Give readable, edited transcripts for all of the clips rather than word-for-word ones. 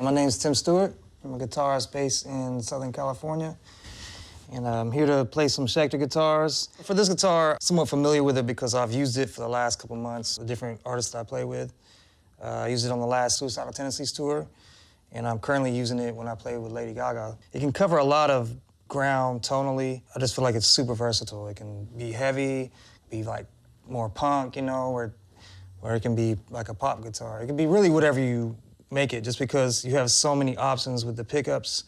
My name's Tim Stewart. I'm a guitarist based in Southern California. And I'm here to play some Schecter guitars. For this guitar, I'm somewhat familiar with it because I've used it for the last couple months with different artists that I play with. I used it on the last Suicidal Tendencies tour, and I'm currently using it when I play with Lady Gaga. It can cover a lot of ground tonally. I just feel like it's super versatile. It can be heavy, be like more punk, you know, or it can be like a pop guitar. It can be really whatever you make it, just because you have so many options with the pickups.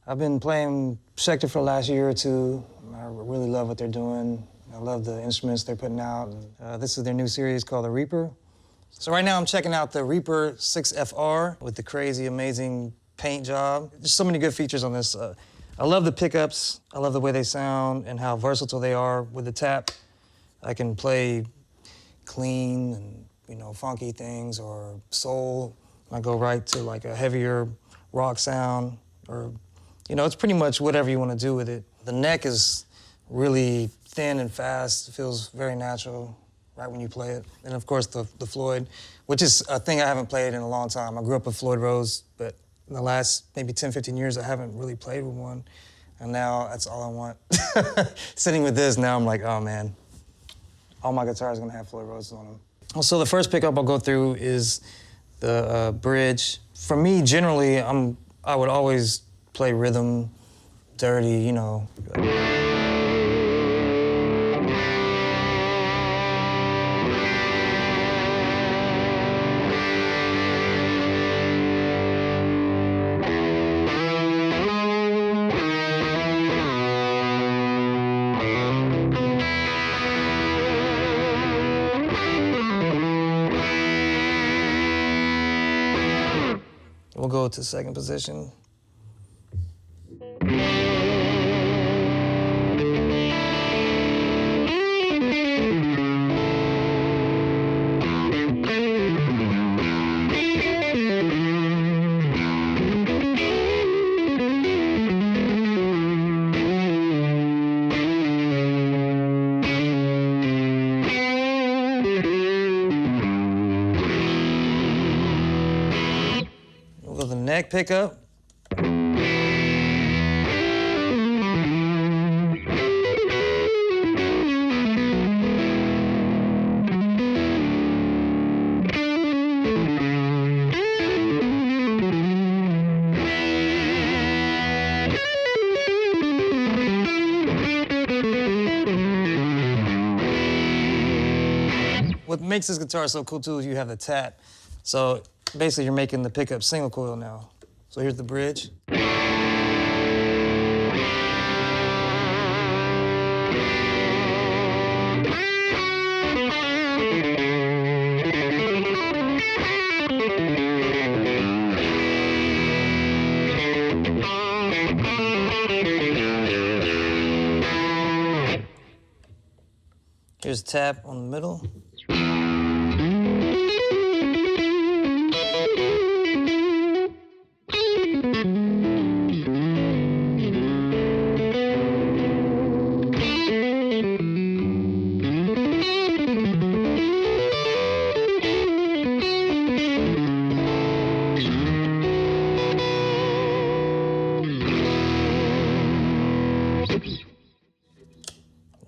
I've been playing Schecter for the last year or two. I really love what they're doing. I love the instruments they're putting out. This is their new series called the Reaper. So right now I'm checking out the Reaper 6FR with the crazy, amazing paint job. There's so many good features on this. I love the pickups. I love the way they sound and how versatile they are with the tap. I can play clean and, you know, funky things or soul. I go right to like a heavier rock sound, or, you know, it's pretty much whatever you want to do with it. The neck is really thin and fast. It feels very natural right when you play it. And of course the Floyd, which is a thing I haven't played in a long time. I grew up with Floyd Rose, but in the last maybe 10, 15 years, I haven't really played with one. And now that's all I want. Sitting with this, now I'm like, oh man, all my guitars are gonna have Floyd Roses on them. So the first pickup I'll go through is the bridge. For me, generally, I would always play rhythm, dirty, you know. We'll go to second position. We'll go to the neck pickup. What makes this guitar so cool too is you have the tap. So basically you're making the pickup single coil now. So here's the bridge. Here's tap on the middle.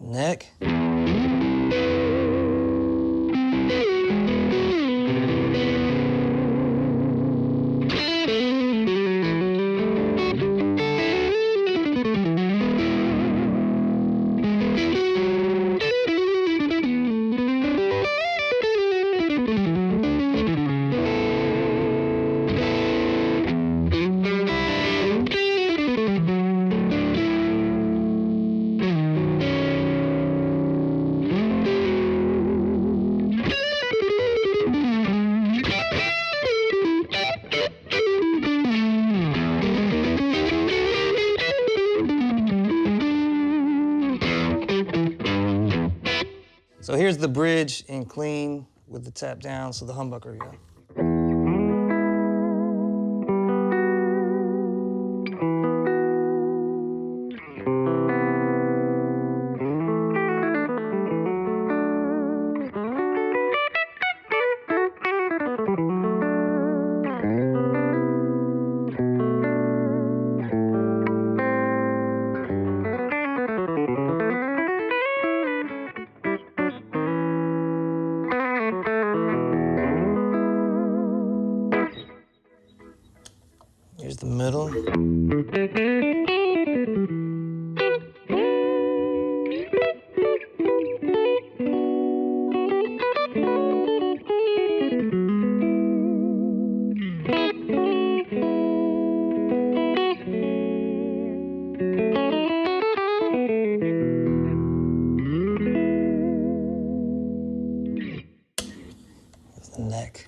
Neck. So here's the bridge in clean with the tap down, so the humbucker, yeah. middle. Here's the neck.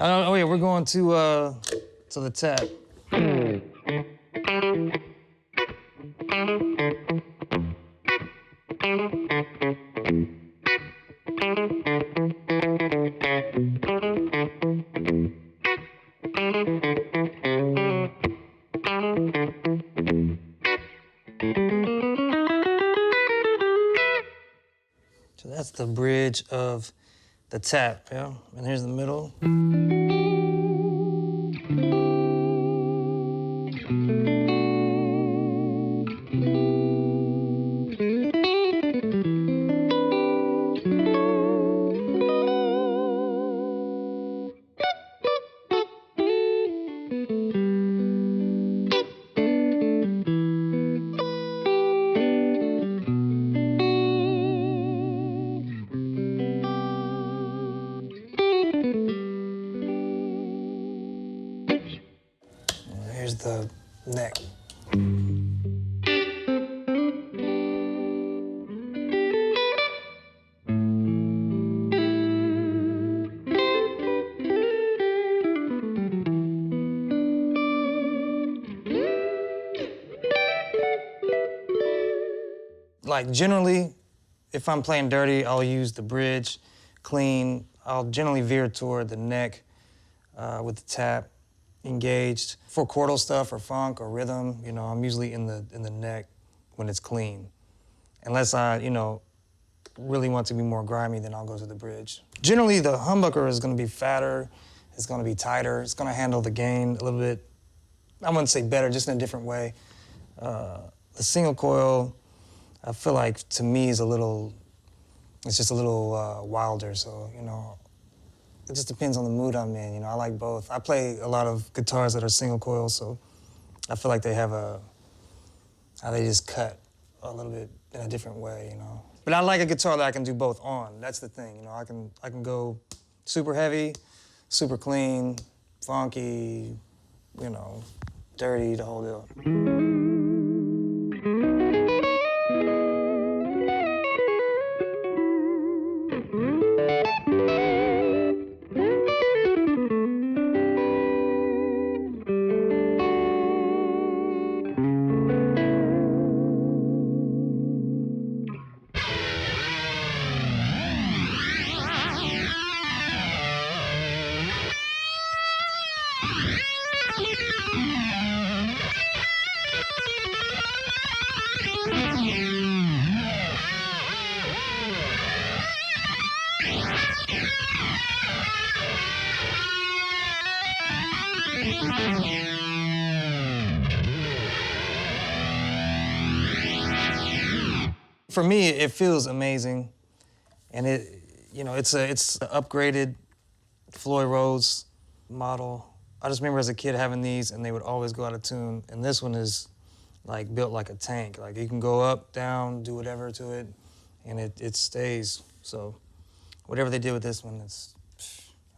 Oh yeah, we're going to the tap. So that's the bridge of the tap, yeah? And here's the middle. Here's the neck. Like generally, if I'm playing dirty, I'll use the bridge. Clean, I'll generally veer toward the neck with the tap engaged. For chordal stuff or funk or rhythm, you know, I'm usually in the neck when it's clean. Unless I, you know, really want to be more grimy, then I'll go to the bridge. Generally, the humbucker is gonna be fatter, it's gonna be tighter, it's gonna handle the gain a little bit, I wouldn't say better, just in a different way. The single coil, I feel like, to me, is it's just a little wilder, so, you know, it just depends on the mood I'm in, you know, I like both. I play a lot of guitars that are single coil, so I feel like they have how they just cut a little bit in a different way, you know. But I like a guitar that I can do both on, that's the thing, you know, I can go super heavy, super clean, funky, you know, dirty, the whole deal. For me, it feels amazing, and it's an upgraded Floyd Rose model. I just remember as a kid having these, and they would always go out of tune. And this one is like built like a tank. Like you can go up, down, do whatever to it, and it stays. So whatever they did with this one, it's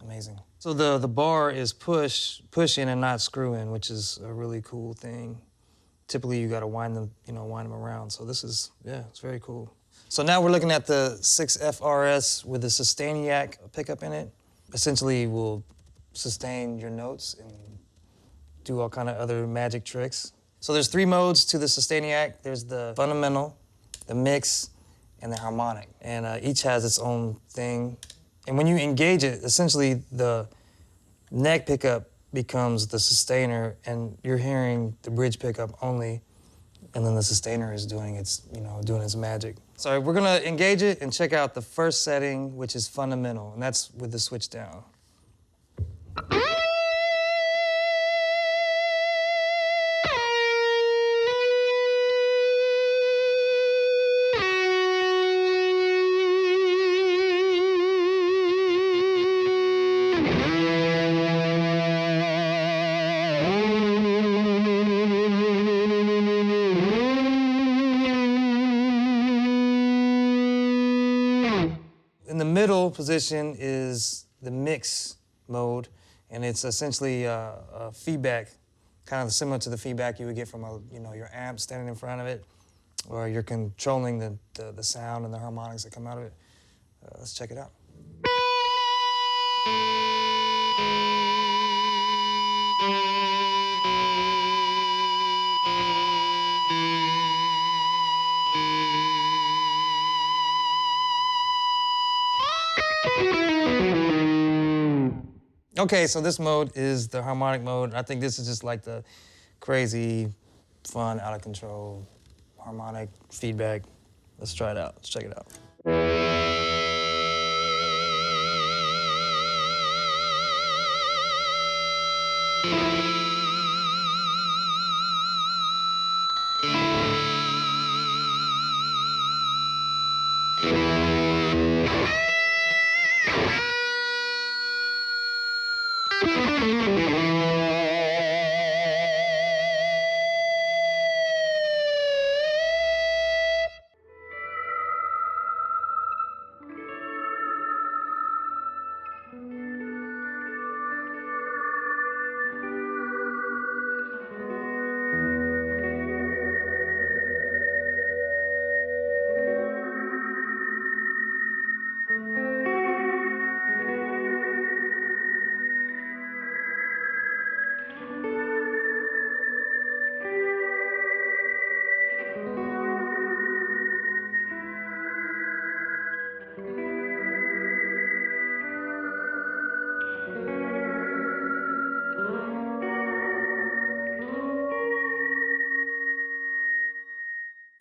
amazing. So the bar is push in and not screw in, which is a really cool thing. Typically, you got to wind them around. So this is, yeah, it's very cool. So now we're looking at the 6FRS with the Sustainiac pickup in it. Essentially, will sustain your notes and do all kind of other magic tricks. So there's 3 modes to the Sustainiac. There's the fundamental, the mix, and the harmonic. And each has its own thing. And when you engage it, essentially the neck pickup becomes the sustainer, and you're hearing the bridge pickup only, and then the sustainer is doing its, doing its magic. So we're gonna engage it and check out the first setting, which is fundamental, and that's with the switch down. In the middle position is the mix mode, and it's essentially a feedback, kind of similar to the feedback you would get from your amp standing in front of it, or you're controlling the sound and the harmonics that come out of it. Let's check it out. Okay, so this mode is the harmonic mode. I think this is just like the crazy, fun, out of control harmonic feedback. Let's try it out. Let's check it out.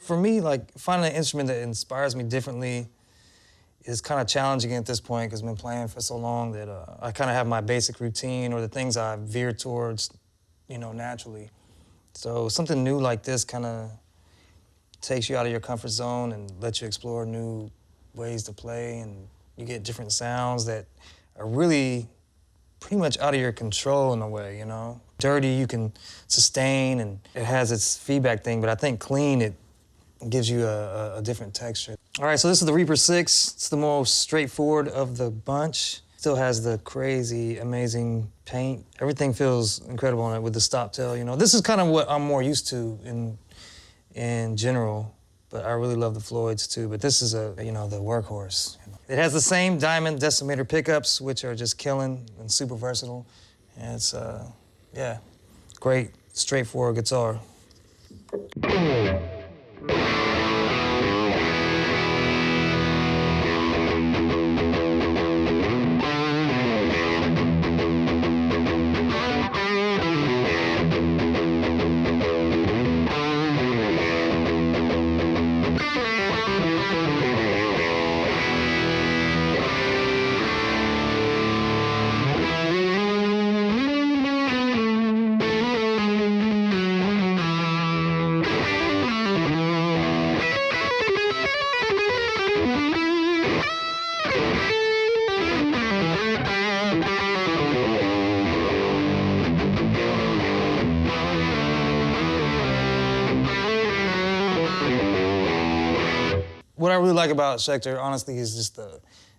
For me, like, finding an instrument that inspires me differently is kind of challenging at this point because I've been playing for so long that I kind of have my basic routine or the things I veer towards, naturally. So something new like this kind of takes you out of your comfort zone and lets you explore new ways to play, and you get different sounds that are really pretty much out of your control in a way, Dirty, you can sustain, and it has its feedback thing, but I think clean, it gives you a different texture. All right, so this is the Reaper 6. It's the most straightforward of the bunch. Still has the crazy, amazing paint. Everything feels incredible on it with the stop tail, This is kind of what I'm more used to in general, but I really love the Floyds too. But this is the workhorse. It has the same Diamond Decimator pickups, which are just killing and super versatile. And it's, great, straightforward guitar. What I really like about Schecter, honestly, is just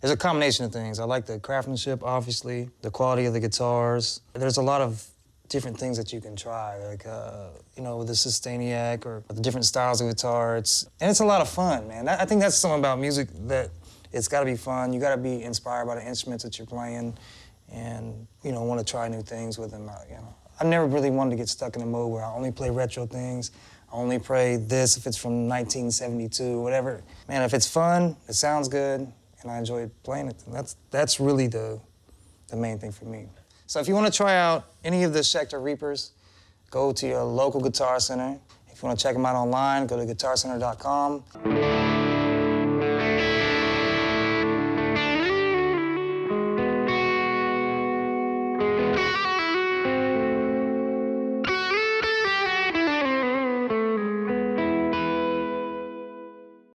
there's a combination of things. I like the craftsmanship, obviously, the quality of the guitars. There's a lot of different things that you can try, like, with the Sustainiac or the different styles of guitar. It's a lot of fun, man. I think that's something about music, that it's gotta be fun. You gotta be inspired by the instruments that you're playing and, want to try new things with them, I've never really wanted to get stuck in a mode where I only play retro things. I only play this if it's from 1972, whatever. Man, if it's fun, it sounds good, and I enjoy playing it, that's really the main thing for me. So if you want to try out any of the Schecter Reapers, go to your local Guitar Center. If you want to check them out online, go to guitarcenter.com.